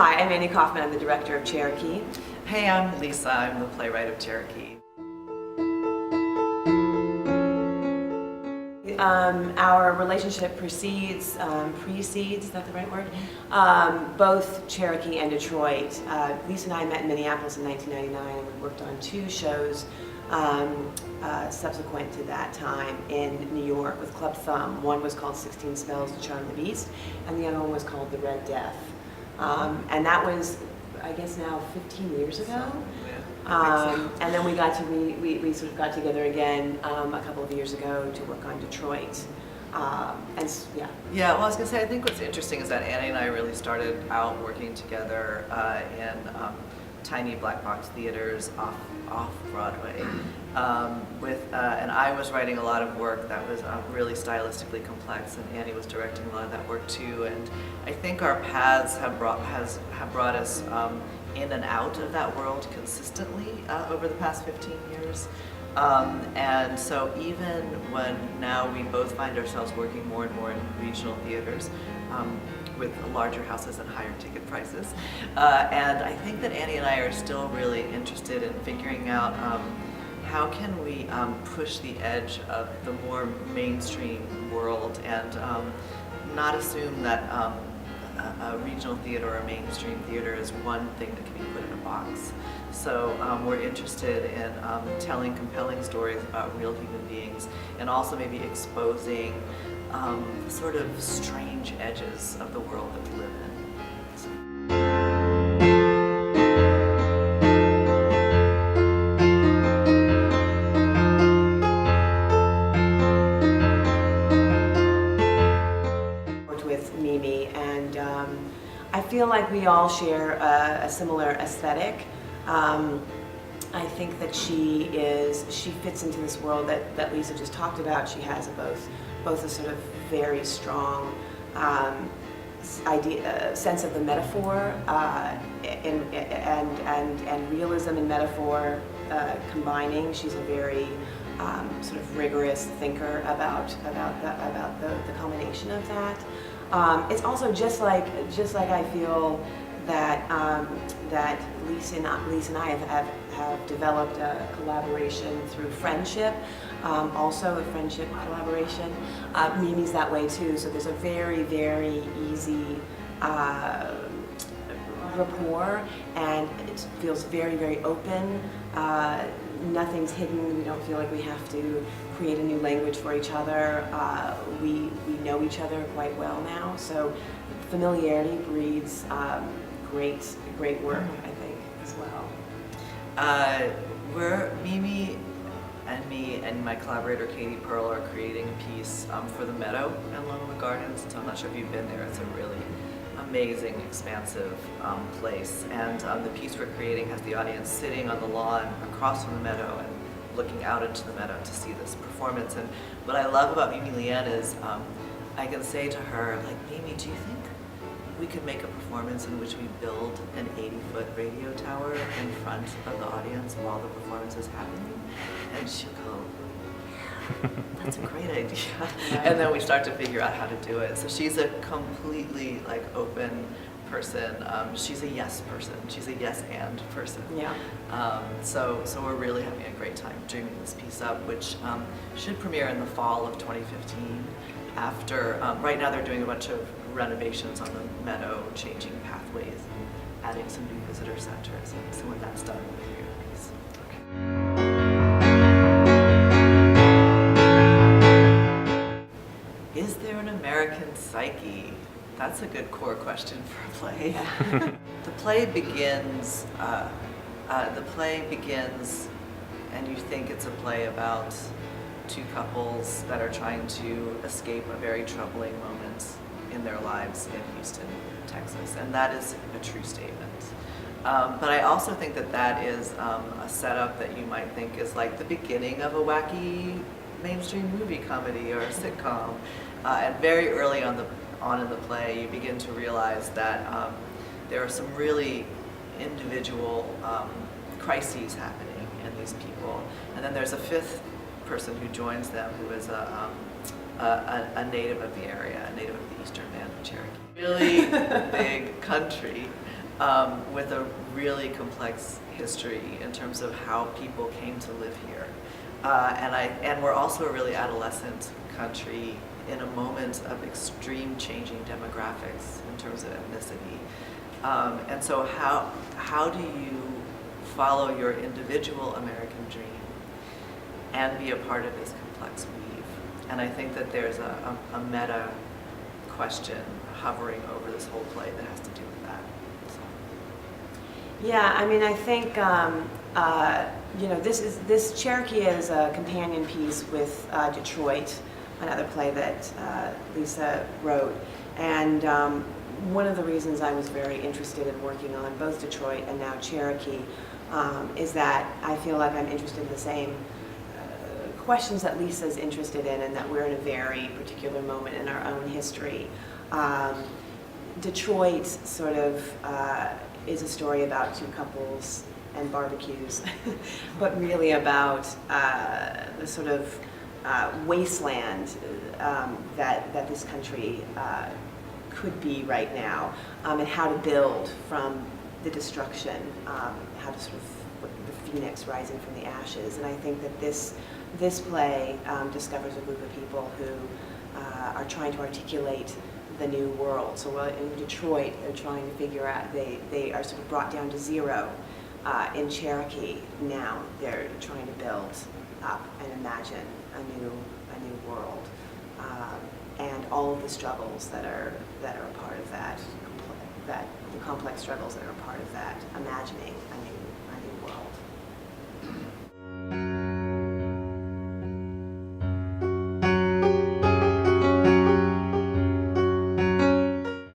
Hi, I'm Annie Kauffman. I'm the director of Cherokee. Hey, I'm Lisa. I'm the playwright of Cherokee. Our relationship precedes, is that the right word? Both Cherokee and Detroit. Lisa and I met in Minneapolis in 1999, and we worked on 2 shows subsequent to that time in New York with Club Thumb. One was called 16 Spells to Charm the Beast, and the other one was called The Red Death. And that was, I guess now 15 years ago. And then we sort of got together again a couple of years ago to work on Detroit. Yeah, well, I was going to say, I think what's interesting is that Annie and I really started out working together in tiny black box theaters off Broadway. And I was writing a lot of work that was really stylistically complex, and Annie was directing a lot of that work too. And I think our paths have brought us in and out of that world consistently over the past 15 years. And so even when now we both find ourselves working more and more in regional theaters, with larger houses and higher ticket prices. And I think that Annie and I are still really interested in figuring out how can we push the edge of the more mainstream world and not assume that a regional theater or a mainstream theater is one thing that can be put in a box. So we're interested in telling compelling stories about real human beings, and also maybe exposing the sort of strange edges of the world that we live in. Worked with Mimi, and I feel like we all share a similar aesthetic. I think that she fits into this world that Lisa just talked about. She has both a sort of very strong sense of the metaphor and realism and metaphor combining. She's a very sort of rigorous thinker about the culmination of that. It's also just like I feel that Lisa and I have developed a collaboration through friendship, also a friendship collaboration. Mimi's that way too, so there's a very, very easy rapport, and it feels very, very open. Nothing's hidden. We don't feel like we have to create a new language for each other. We know each other quite well now, so familiarity breeds great work, I think, as well. Mimi and me and my collaborator Katie Pearl are creating a piece for the Meadow in Loma Gardens. So I'm not sure if you've been there. It's a really amazing, expansive place. And the piece we're creating has the audience sitting on the lawn across from the Meadow and looking out into the Meadow to see this performance. And what I love about Mimi Leanne is I can say to her, like, Mimi, do you think we could make a performance in which we build an 80-foot radio tower in front of the audience while the performance is happening? And she'll go, that's a great idea. And then we start to figure out how to do it. So she's a completely open person. She's a yes person. She's a yes and person. Yeah. So we're really having a great time dreaming this piece up, which should premiere in the fall of 2015. After, right now they're doing a bunch of renovations on the Meadow, changing pathways, and adding some new visitor centers. And so when that's done, we'll be very nice. Okay. Is there an American psyche? That's a good core question for a play. Yeah. The play begins, and you think it's a play about 2 couples that are trying to escape a very troubling moment in their lives in Houston, Texas, and that is a true statement. But I also think that is a setup that you might think is like the beginning of a wacky mainstream movie comedy or a sitcom. And very early on in the play, you begin to realize that there are some really individual crises happening in these people, and then there's a 5th person who joins them, who is a native of the area, a native of the eastern band of Cherokee. Really big country with a really complex history in terms of how people came to live here. And we're also a really adolescent country in a moment of extreme changing demographics in terms of ethnicity. And so how do you follow your individual American dream and be a part of this complex weave? And I think that there's a meta question hovering over this whole play that has to do with that. So. Yeah, I mean, I think this Cherokee is a companion piece with Detroit, another play that Lisa wrote, and one of the reasons I was very interested in working on both Detroit and now Cherokee is that I feel like I'm interested in the same questions that Lisa's interested in, and that we're in a very particular moment in our own history. Detroit sort of is a story about two couples and barbecues, but really about the sort of wasteland that this country could be right now, and how to build from the destruction, how to sort of the phoenix rising from the ashes. And I think that this play discovers a group of people who are trying to articulate the new world. So in Detroit, they're trying to figure out, they are sort of brought down to zero. In Cherokee now, they're trying to build up and imagine a new world, and all of the struggles that are a part of that, the complex struggles that are a part of that, imagining a new